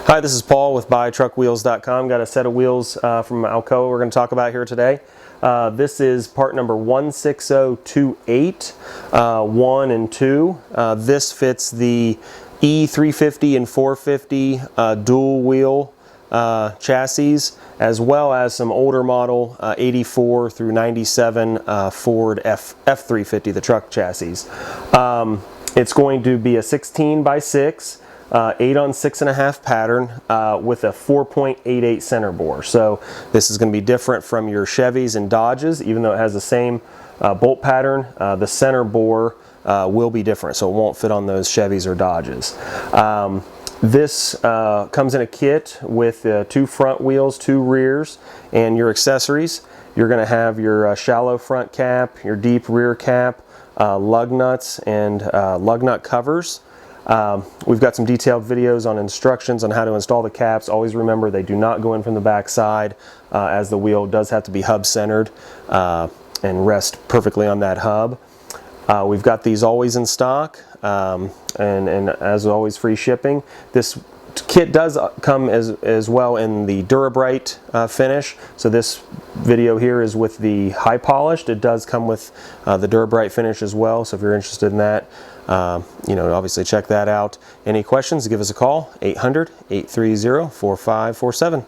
Hi, this is Paul with BuyTruckWheels.com. Got a set of wheels from Alcoa we're going to talk about here today. This is part number 16028, 1 and 2. This fits the E350 and 450 dual wheel chassis, as well as some older model 84 through 97 Ford F350, the truck chassis. It's going to be a 16 by 6. 8 on 6.5 pattern with a 4.88 center bore. So this is going to be different from your Chevys and Dodges, even though it has the same bolt pattern. The center bore will be different, so it won't fit on those Chevys or Dodges. This comes in a kit with 2 front wheels, 2 rears, and your accessories. You're going to have your shallow front cap, your deep rear cap, lug nuts, and lug nut covers. We've got some detailed videos on instructions on how to install the caps. Always remember they do not go in from the back side, as the wheel does have to be hub centered and rest perfectly on that hub. We've got these always in stock, and as always, free shipping. This kit does come as well in the Durabrite finish. So this video here is with the high polished. It does come with the Durabrite finish as well, so if you're interested in that, obviously check that out. Any questions, give us a call, 800-830-4547.